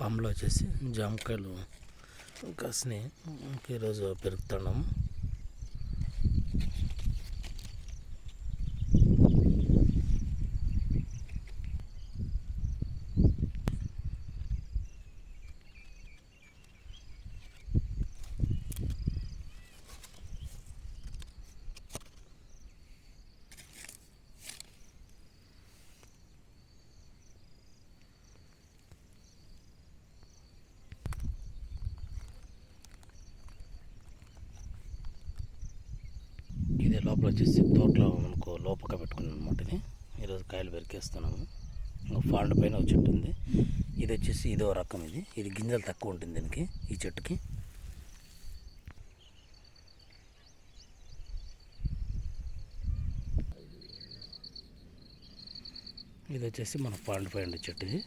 ఫామ్లో వచ్చేసి జామకాయలు కాసినాయి. ఈరోజు పెరుగుతున్నాము. ఇది లోపల వచ్చేసి తోటలో మనకు లోపల పెట్టుకున్నాం అనమాట. ఇది ఈరోజు కాయలు పెరికేస్తున్నాము. ఇంకా ఫాండ్ పైన ఒక చెట్టు ఉంది. ఇది వచ్చేసి ఇదో రకం. ఇది గింజలు తక్కువ ఉంటుంది దీనికి, ఈ చెట్టుకి. ఇది వచ్చేసి మన ఫాండ్ పైన చెట్టు. ఇది